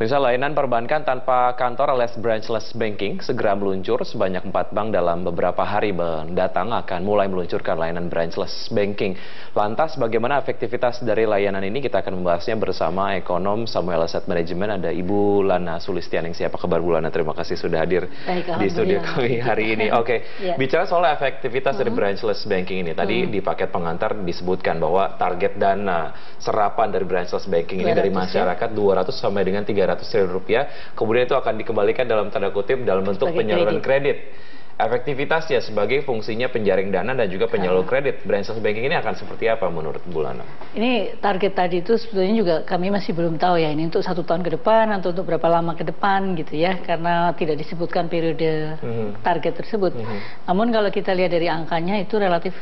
Misal layanan perbankan tanpa kantor alias branchless banking segera meluncur. Sebanyak 4 bank dalam beberapa hari mendatang akan mulai meluncurkan layanan branchless banking. Lantas bagaimana efektivitas dari layanan ini? Kita akan membahasnya bersama ekonom Samuel Asset Management. Ada Ibu Lana Sulistianingsih. Apa kabar Bu Lana? Terima kasih sudah hadir di studio kami hari ini. Oke, bicara soal efektivitas dari branchless banking ini. Tadi di paket pengantar disebutkan bahwa target dana serapan dari branchless banking ini dari masyarakat 200 sampai dengan 300 triliun rupiah, kemudian itu akan dikembalikan dalam tanda kutip dalam bentuk penyaluran kredit. Efektivitasnya sebagai fungsinya penjaring dana dan juga penyalur kredit, branchless banking ini akan seperti apa menurut Bu Lana? Ini target tadi itu sebetulnya juga kami masih belum tahu ya, ini untuk 1 tahun ke depan atau untuk berapa lama ke depan gitu ya, karena tidak disebutkan periode target tersebut. Namun kalau kita lihat dari angkanya itu relatif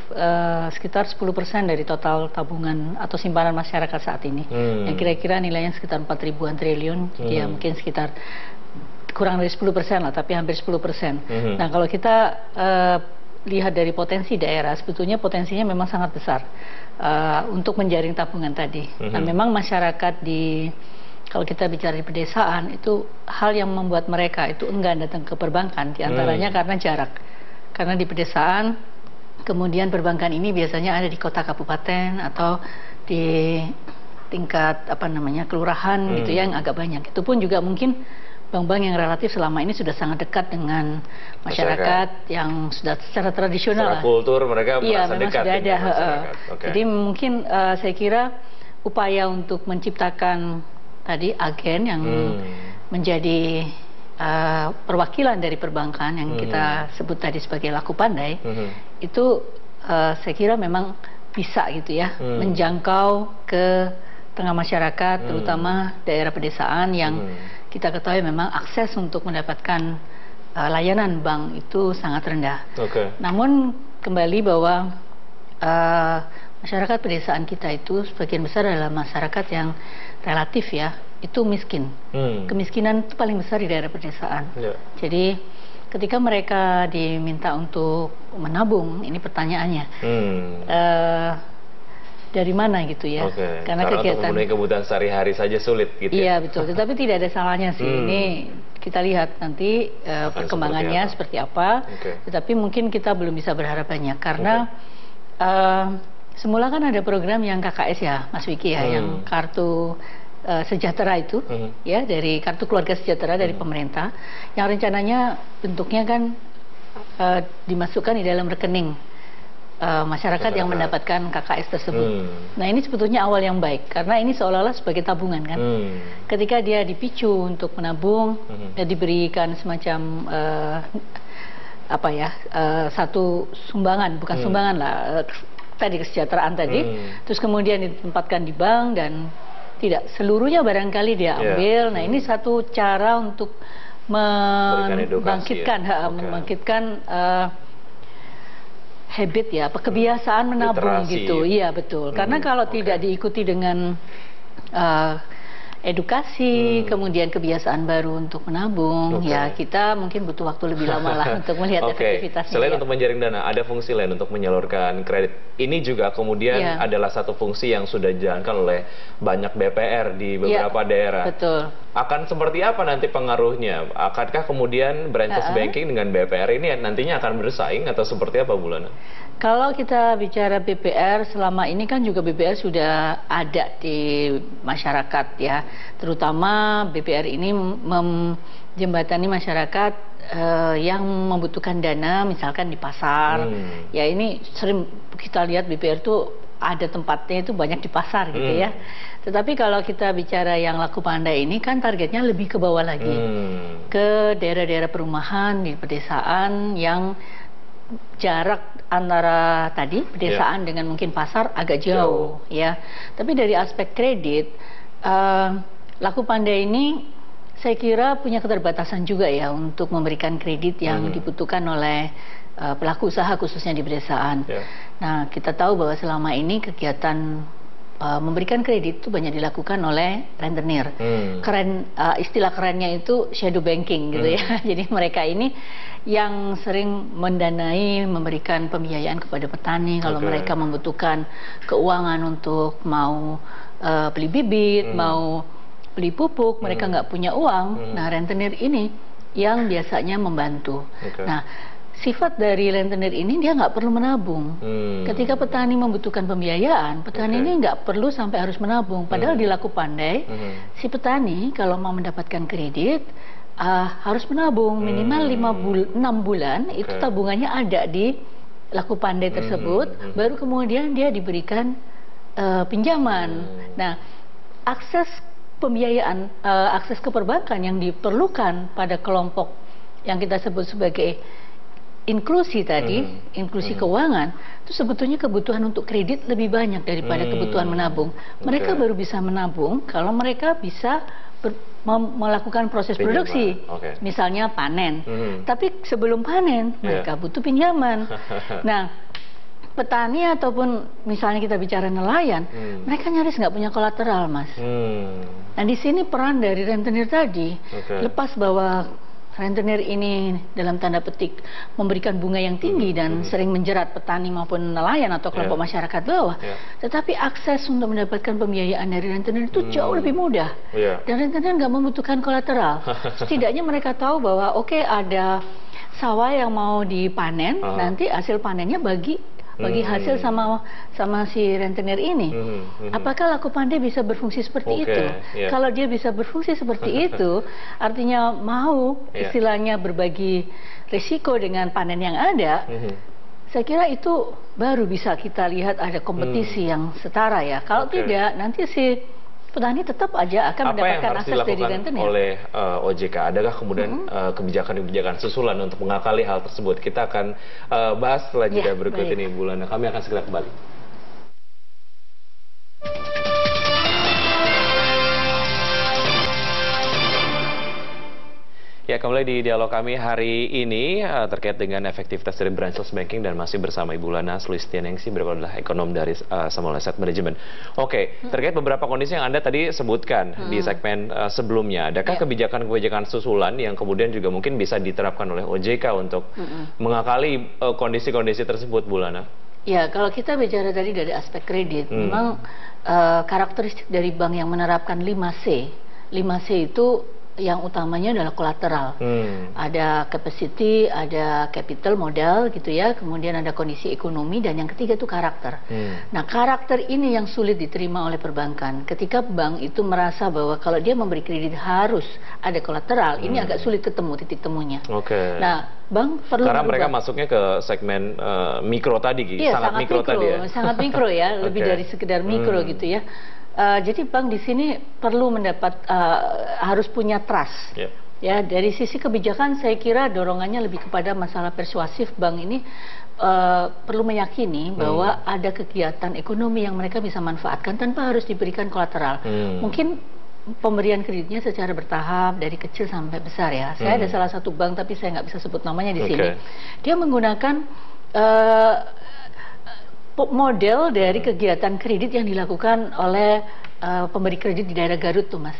sekitar 10% dari total tabungan atau simpanan masyarakat saat ini, yang kira-kira nilainya sekitar 4 ribuan triliun, ya mungkin sekitar kurang dari 10% lah, tapi hampir 10%. Nah, kalau kita lihat dari potensi daerah, sebetulnya potensinya memang sangat besar untuk menjaring tabungan tadi. Nah, memang masyarakat kalau kita bicara di pedesaan, itu hal yang membuat mereka itu enggan datang ke perbankan, diantaranya karena jarak. Karena di pedesaan, kemudian perbankan ini biasanya ada di kota kabupaten atau di tingkat kelurahan gitu ya, yang agak banyak. Itu pun juga mungkin bank-bank yang relatif selama ini sudah sangat dekat dengan masyarakat yang sudah secara tradisional. Secara kultur mereka merasa memang dekat sudah ada. Jadi mungkin saya kira upaya untuk menciptakan tadi agen yang menjadi perwakilan dari perbankan yang kita sebut tadi sebagai laku pandai, itu saya kira memang bisa gitu ya, menjangkau ke tengah masyarakat, terutama daerah pedesaan yang kita ketahui memang akses untuk mendapatkan layanan bank itu sangat rendah. Namun kembali bahwa masyarakat pedesaan kita itu sebagian besar adalah masyarakat yang relatif ya, itu miskin. Kemiskinan itu paling besar di daerah pedesaan. Jadi ketika mereka diminta untuk menabung, ini pertanyaannya. Dari mana gitu ya? Karena kegiatan untuk memenuhi kebutuhan sehari-hari saja sulit gitu ya? Iya betul, tetapi tidak ada salahnya sih. Ini kita lihat nanti perkembangannya seperti apa. Tetapi mungkin kita belum bisa berharap banyak karena semula kan ada program yang KKS ya, Mas Wiki ya, yang kartu sejahtera itu, ya, dari kartu keluarga sejahtera dari pemerintah, yang rencananya bentuknya kan dimasukkan di dalam rekening masyarakat yang mendapatkan KKS tersebut. Nah, ini sebetulnya awal yang baik karena ini seolah-olah sebagai tabungan kan. Ketika dia dipicu untuk menabung, diberikan semacam satu sumbangan, bukan sumbangan lah, tadi kesejahteraan tadi, terus kemudian ditempatkan di bank dan tidak seluruhnya barangkali dia ambil. Nah, ini satu cara untuk membangkitkan habit ya, kebiasaan menabung gitu. Iya betul. Karena kalau tidak diikuti dengan edukasi, kemudian kebiasaan baru untuk menabung, ya kita mungkin butuh waktu lebih lama lah untuk melihat efektivitasnya. Selain untuk menjaring dana, ada fungsi lain untuk menyalurkan kredit. Ini juga kemudian adalah satu fungsi yang sudah dijalankan oleh banyak BPR di beberapa daerah. Betul. Akan seperti apa nanti pengaruhnya? Akankah kemudian branchless banking dengan BPR ini nantinya akan bersaing atau seperti apa Bu Lana? Kalau kita bicara BPR, selama ini kan juga BPR sudah ada di masyarakat ya. Terutama BPR ini menjembatani masyarakat yang membutuhkan dana misalkan di pasar. Ya ini sering kita lihat BPR itu ada tempatnya itu banyak di pasar gitu ya. Tetapi kalau kita bicara yang laku pandai ini kan targetnya lebih ke bawah lagi. Ke daerah-daerah perumahan di pedesaan yang jarak antara tadi pedesaan dengan mungkin pasar agak jauh ya. Tapi dari aspek kredit, laku pandai ini saya kira punya keterbatasan juga ya untuk memberikan kredit yang dibutuhkan oleh pelaku usaha khususnya di pedesaan. Nah, kita tahu bahwa selama ini kegiatan memberikan kredit itu banyak dilakukan oleh rentenir. Istilah kerennya itu shadow banking gitu ya. Jadi mereka ini yang sering mendanai, memberikan pembiayaan kepada petani kalau mereka membutuhkan keuangan untuk mau beli bibit, mau beli pupuk, mereka nggak punya uang. Nah, rentenir ini yang biasanya membantu. Nah, sifat dari rentenir ini dia nggak perlu menabung. Ketika petani membutuhkan pembiayaan, petani ini nggak perlu sampai harus menabung. Padahal di Laku Pandai, si petani kalau mau mendapatkan kredit harus menabung minimal 6 bulan. Itu tabungannya ada di Laku Pandai tersebut. Baru kemudian dia diberikan pinjaman. Nah, akses pembiayaan, akses ke perbankan yang diperlukan pada kelompok yang kita sebut sebagai inklusi tadi, inklusi keuangan, itu sebetulnya kebutuhan untuk kredit lebih banyak daripada kebutuhan menabung. Mereka baru bisa menabung kalau mereka bisa melakukan proses produksi, misalnya panen. Tapi sebelum panen, mereka butuh pinjaman. Nah, petani ataupun misalnya kita bicara nelayan, mereka nyaris nggak punya kolateral, Mas. Nah, di sini peran dari rentenir tadi, lepas bahwa rentenir ini dalam tanda petik memberikan bunga yang tinggi dan sering menjerat petani maupun nelayan atau kelompok masyarakat bawah, tetapi akses untuk mendapatkan pembiayaan dari rentenir itu jauh lebih mudah. Dan rentenir nggak membutuhkan kolateral. Setidaknya mereka tahu bahwa ada sawah yang mau dipanen, nanti hasil panennya bagi hasil sama si rentenir ini. Apakah Laku Pandai bisa berfungsi seperti itu? Kalau dia bisa berfungsi seperti itu, artinya mau istilahnya berbagi risiko dengan panen yang ada, saya kira itu baru bisa kita lihat ada kompetisi yang setara ya. Kalau tidak, nanti si petani tetap aja akan mendapatkan akses dari rentenir. Oleh OJK, adakah kemudian kebijakan-kebijakan susulan untuk mengakali hal tersebut? Kita akan bahas setelah jeda berikut ini, Bu Lana. Kami akan segera kembali. Ya, kembali di dialog kami hari ini terkait dengan efektivitas dari branchless banking dan masih bersama Ibu Lana Sulistianingsi, beliau adalah ekonom dari Samuel Asset Management. Oke, terkait beberapa kondisi yang Anda tadi sebutkan di segmen sebelumnya, adakah kebijakan-kebijakan susulan yang kemudian juga mungkin bisa diterapkan oleh OJK untuk mengakali kondisi-kondisi tersebut, Bu Lana? Ya, kalau kita bicara tadi dari aspek kredit, memang karakteristik dari bank yang menerapkan 5C. 5C itu yang utamanya adalah kolateral. Ada capacity, ada capital modal gitu ya, kemudian ada kondisi ekonomi, dan yang ketiga itu karakter. Nah, karakter ini yang sulit diterima oleh perbankan. Ketika bank itu merasa bahwa kalau dia memberi kredit harus ada kolateral, ini agak sulit ketemu titik temunya. Nah, bank perlu karena mereka masuknya ke segmen mikro tadi, sangat mikro tadi ya. Sangat mikro ya, lebih dari sekedar mikro gitu ya. Jadi bank di sini perlu harus punya trust. Ya, dari sisi kebijakan saya kira dorongannya lebih kepada masalah persuasif. Bank ini perlu meyakini bahwa ada kegiatan ekonomi yang mereka bisa manfaatkan tanpa harus diberikan kolateral. Mungkin pemberian kreditnya secara bertahap dari kecil sampai besar ya. Saya ada salah satu bank tapi saya nggak bisa sebut namanya di sini. Dia menggunakan model dari kegiatan kredit yang dilakukan oleh pemberi kredit di daerah Garut tuh, Mas.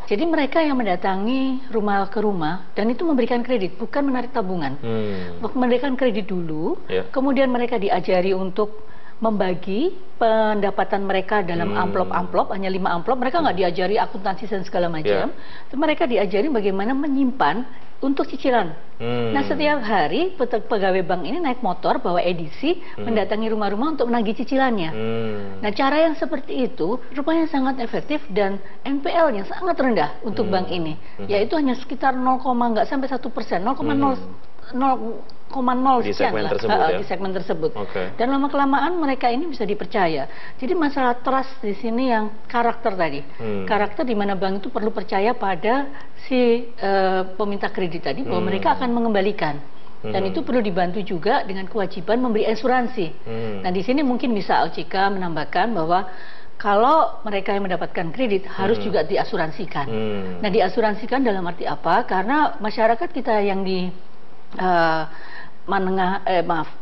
Jadi mereka yang mendatangi rumah ke rumah dan itu memberikan kredit, bukan menarik tabungan. Memberikan kredit dulu, kemudian mereka diajari untuk membagi pendapatan mereka dalam amplop-amplop, hanya 5 amplop. Mereka nggak diajari akuntansi dan segala macam. Mereka diajari bagaimana menyimpan untuk cicilan. Nah, setiap hari pegawai bank ini naik motor bawa edisi mendatangi rumah-rumah untuk menagih cicilannya. Nah, cara yang seperti itu rupanya sangat efektif dan NPL-nya sangat rendah untuk bank ini, yaitu hanya sekitar 0, nggak sampai 1%, 0,0 di segmen tersebut, di segmen tersebut. Dan lama-kelamaan mereka ini bisa dipercaya. Jadi masalah trust di sini yang karakter tadi. Karakter di mana bank itu perlu percaya pada si peminta kredit tadi bahwa mereka akan mengembalikan. Dan itu perlu dibantu juga dengan kewajiban memberi asuransi. Nah, di sini mungkin bisa OJK menambahkan bahwa kalau mereka yang mendapatkan kredit harus juga diasuransikan. Nah, diasuransikan dalam arti apa? Karena masyarakat kita yang di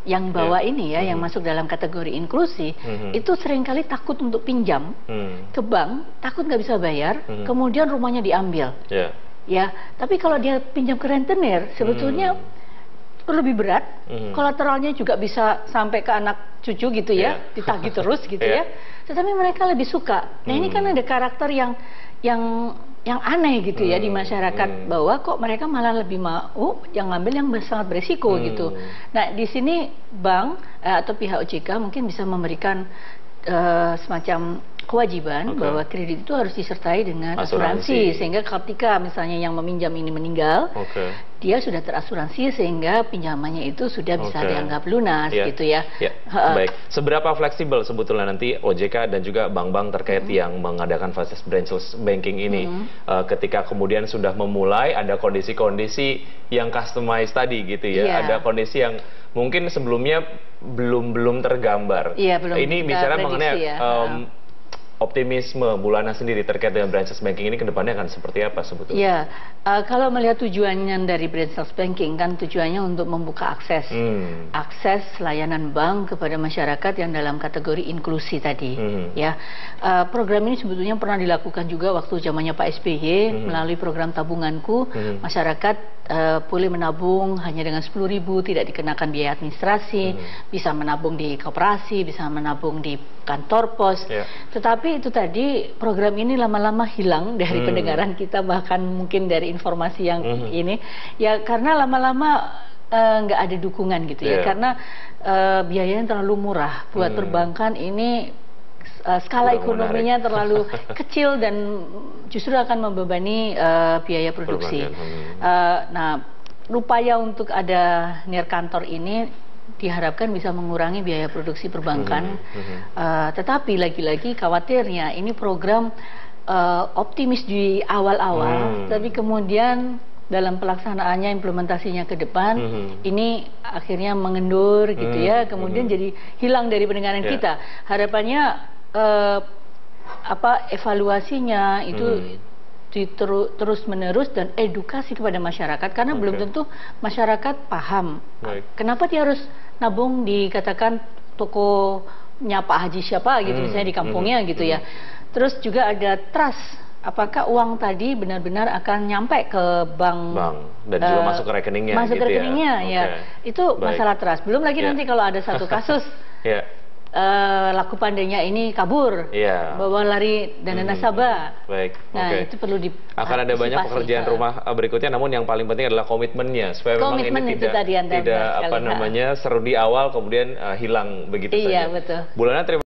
yang bawah ini ya, yang masuk dalam kategori inklusi, itu seringkali takut untuk pinjam ke bank, takut nggak bisa bayar, kemudian rumahnya diambil. Ya, tapi kalau dia pinjam ke rentenir, sebetulnya lebih berat, kolateralnya juga bisa sampai ke anak cucu gitu ya, ditagih terus gitu ya. Tetapi mereka lebih suka. Nah, ini kan ada karakter yang yang aneh gitu ya di masyarakat, bahwa kok mereka malah lebih mau yang ngambil yang sangat beresiko gitu. Nah, di sini bank atau pihak OJK mungkin bisa memberikan semacam kewajiban bahwa kredit itu harus disertai dengan asuransi, sehingga ketika misalnya yang meminjam ini meninggal, dia sudah terasuransi sehingga pinjamannya itu sudah bisa dianggap lunas gitu ya. Baik, seberapa fleksibel sebetulnya nanti OJK dan juga bank-bank terkait yang mengadakan fasilitas branchless banking ini, ketika kemudian sudah memulai ada kondisi-kondisi yang customized tadi gitu ya, ada kondisi yang mungkin sebelumnya belum tergambar. Ini bicara mengenai optimisme Bu Lana sendiri terkait dengan branchless banking ini ke depannya akan seperti apa sebetulnya? Ya, kalau melihat tujuannya dari branchless banking kan tujuannya untuk membuka akses layanan bank kepada masyarakat yang dalam kategori inklusi tadi. Ya, program ini sebetulnya pernah dilakukan juga waktu zamannya Pak SBY melalui program tabunganku. Masyarakat boleh menabung hanya dengan 10.000, tidak dikenakan biaya administrasi, bisa menabung di koperasi, bisa menabung di kantor pos. Tetapi itu tadi program ini lama-lama hilang dari pendengaran kita, bahkan mungkin dari informasi yang ini ya, karena lama-lama nggak ada dukungan gitu ya, karena biayanya terlalu murah buat perbankan ini. Skala ekonominya terlalu kecil dan justru akan membebani biaya produksi. Nah, upaya untuk ada nirkantor ini diharapkan bisa mengurangi biaya produksi perbankan. Tetapi lagi-lagi khawatirnya ini program optimis di awal-awal, tapi kemudian dalam pelaksanaannya, implementasinya ke depan, ini akhirnya mengendur gitu ya, kemudian jadi hilang dari pendengaran kita. Harapannya evaluasinya itu terus menerus dan edukasi kepada masyarakat, karena belum tentu masyarakat paham kenapa dia harus nabung di katakan tokonya Pak Haji siapa gitu, misalnya di kampungnya gitu ya. Terus juga ada trust, apakah uang tadi benar-benar akan nyampe ke bank dan juga masuk ke rekeningnya, ya. Itu masalah trust. Belum lagi nanti kalau ada satu kasus laku pandainya ini kabur, bawa lari dana nasabah. Nah, itu perlu akan ada banyak pekerjaan rumah berikutnya, namun yang paling penting adalah komitmennya, supaya memang ini tidak seru di awal kemudian hilang begitu saja. Betul. Bu Lana, terima